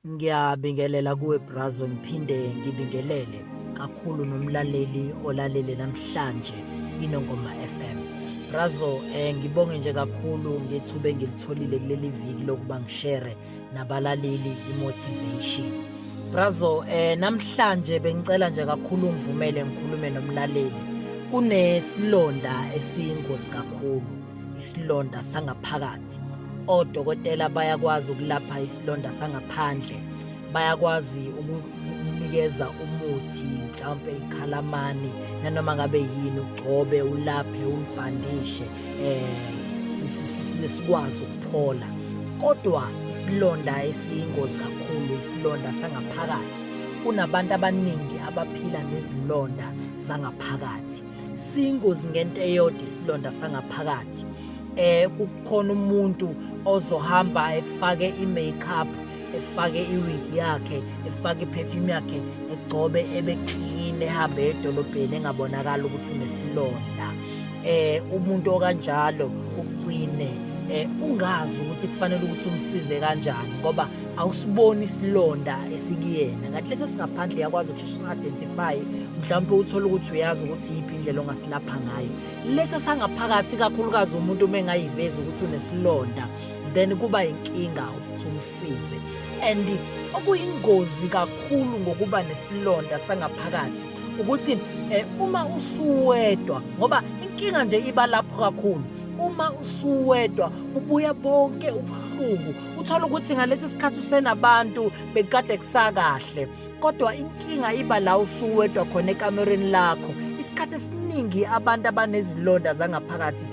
Ngiyabingelela kuwe Brazo, ngiphinde ngibingelele kakhulu nomlaleli olalele namhlanje iNongoma FM. Brazo, ngibonge nje kakhulu ngethuba engilitholile kuleli viki lokuba ngishare nabalaleli imotivation. Brazo, namhlanje bengicela nje kakhulu ungivumele ngikhulume nomlaleli. Kunesilonda esiyingozi kakhulu, isilonda sangaphakathi. Odokotela bayakwazi ukulapha isilonda sangaphandle, bayakwazi ukunikeza umuthi mhlawumbe ikhalamani nanoma ngabe yini, ugcobe, ulaphe, ulibhandishe sikwazi ukuphola. Kodwa isilonda esiyingozi kakhulu, isilonda sangaphakathi, kunabantu abaningi abaphila nezilonda zangaphakathi. Siyingozi ngento eyodwa isilonda sangaphakathi. Kukhona umuntu ozohamba efake i-makeup, efake i-wig yakhe, efake i-perfume yakhe, egcobe, ebe-clean, ehambe edolobheni engabonakala ukuthi unesilonda. Umuntu okanjalo ugcine ungazi ukuthi kufanele ukuthi umsize kanjani ngoba awusiboni isilonda esikuyena. Ngathi lesi singaphandle yakwazi ukuthi usi-identify, mhlawumbe uthole ukuthi uyazi ukuthi yiphi indlela ongasilapha ngayo. Lesi sangaphakathi kakhulukazi umuntu uma engayivezi ukuthi unesilonda, then kuba inkinga ukuthi umsize. And okuyingozi kakhulu ngokuba nesilonda sangaphakathi ukuthi uma usuwedwa, ngoba inkinga nje iba lapho kakhulu. Uma usuwedwa ubuya bonke ubuhlungu, uthola ukuthi ngalesi sikhathi usenabantu bekade kusakahle, kodwa inkinga iba la usuwedwa khona ekamereni lakho. Isikhathi esiningi abantu abanezilonda zangaphakathi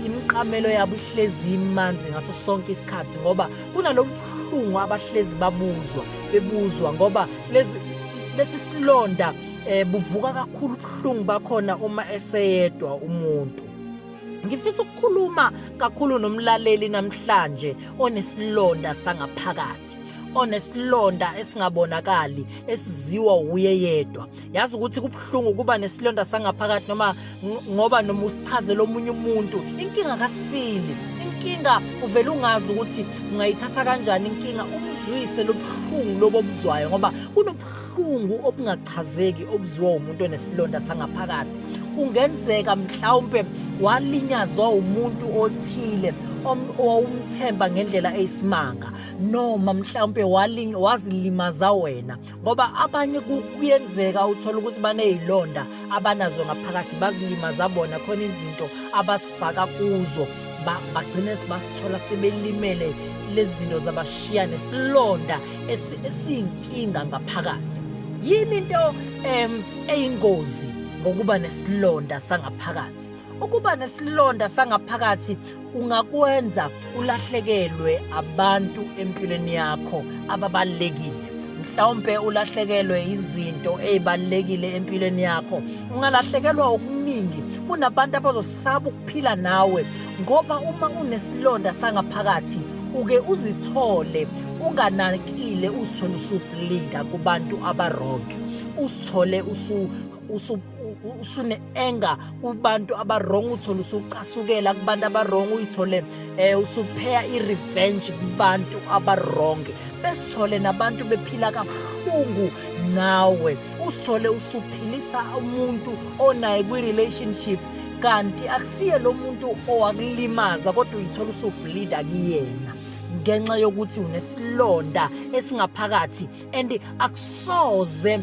imiqamelo yabo ihlezi imanzi ngaso sonke isikhathi ngoba kunalobu buhlungu abahlezi bebuzwa ngoba lesi silonda buvuka kakhulu ubuhlungu bakhona uma eseyedwa umuntu. Ngifisa ukukhuluma kakhulu nomlaleli namhlanje onesilonda sangaphakathi, onesilonda esingabonakali, esiziwa uye yedwa. Yazi ukuthi kubuhlungu kuba nesilonda sangaphakathi ngoba noma usichazela omunye umuntu inkinga akasifili, inkinga uvela ungazi ukuthi ungayithatha kanjani inkinga, umzwise lobuhlungu lobuzwayo ngoba kunobuhlungu obungachazeki obuzwa umuntu onesilonda sangaphakathi. Kungenzeka mhlawumbe walinyazwa umuntu othile owumthemba ngendlela eyisimanga, noma mhlawumbe wazilimaza wena ngoba abanye kuyenzeka uthola ukuthi banezilonda abanazo ngaphakathi, bazilimaza bona, khona izinto abasifaka kuzo bagcine basithola sebelimele lezi zinto zabashiya nesilonda esiyinkinga ngaphakathi. Yini into eyingozi ngokuba nesilonda sangaphakathi? Ukuba nesilonda sangaphakathi kungakwenza ulahlekelwe abantu empilweni yakho ababalekile. Mhlawumbe ulahlekelwe izinto ezibalekile empilweni yakho, ungalahlekelwa okuningi. Kunabantu abazosaba ukuphila nawe ngoba uma unesilonda sangaphakathi uke uzithole unganakile, uzithole usubleeda kubantu abarong, uzithole usune-anger kubantu abarong, uthole usucasukela kubantu abarong, uyithole usupheya i-revenge kubantu abarong, besithole nabantu bephila kabuhlungu nawe, usithole usuphilisa umuntu onaye kwi-relationship kanti akusiye lo muntu owakulimaza, kodwa uyithola usubleeda kuyena ngenxa yokuthi unesilonda esingaphakathi. And akusoze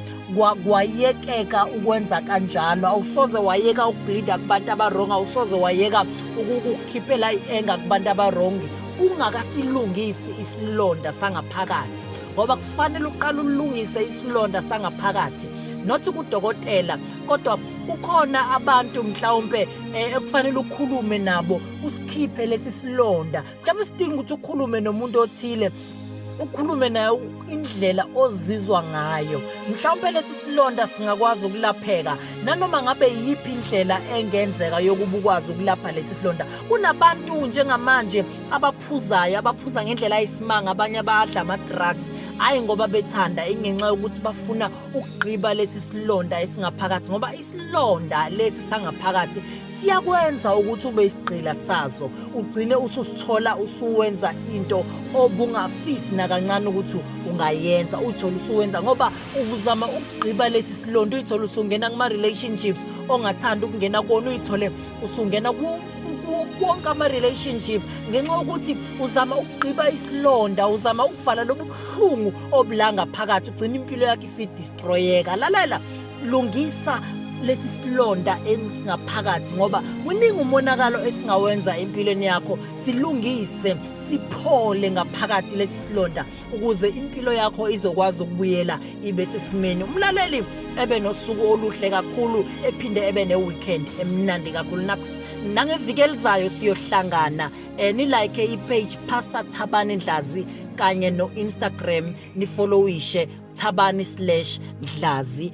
kwayekeka ukwenza kanjalo, awusoze wayeka ukubleeda kubantu abarong, awusoze wayeka ukukhiphela i-anger kubantu abarong ungakasilungisi isilonda sangaphakathi, ngoba kufanele uqale ulungise isilonda sangaphakathi, not kudokotela, kodwa kukhona abantu mhlawumbe ekufanele ukhulume nabo usikhiphe lesi silonda. Mhlawumbe sidinga ukuthi ukhulume nomuntu othile, ukhulume naye indlela ozizwa ngayo. Mhlawumbe lesi silonda singakwazi ukulapheka nanoma ngabe yiphi indlela engenzeka yokuba ukwazi ukulapha lesi silonda. Kunabantu njengamanje abaphuza ngendlela eyisimanga, abanye badla ama-drugs, hayi ngoba bethanda, ingenxa yokuthi bafuna ukugqiba lesi silonda esingaphakathi, ngoba isilonda lesi sangaphakathi siyakwenza ukuthi ube isigqila sazo ugcine ususithola usuwenza into obungafisi nakancane ukuthi ungayenza uthole usuwenza ngoba uzama ukugqiba lesi silonda uyithole usungena kuma-relationships ongathanda ukungena kuwona uyithole usungena wonke ama-relationship ngenxa yokuthi uzama ukugqiba isilonda uzama ukuvala lobu buhlungu obulanga phakathi ugcina impilo yakho isidistroyeka lalela lungisa lesi silonda esingaphakathi ngoba kuningi umonakalo esingawenza empilweni yakho silungise siphole ngaphakathi lesi silonda ukuze impilo yakho izokwazi ukubuyela ibe sesimeni umlaleli ebe nosuku oluhle kakhulu ephinde ebe ne-weekend emnandi kakhulu nangeviki elizayo siyohlangana ni-like i-page Pastor Thabani Dlazi kanye no-Instagram nifollowishe Thabani/Dlazi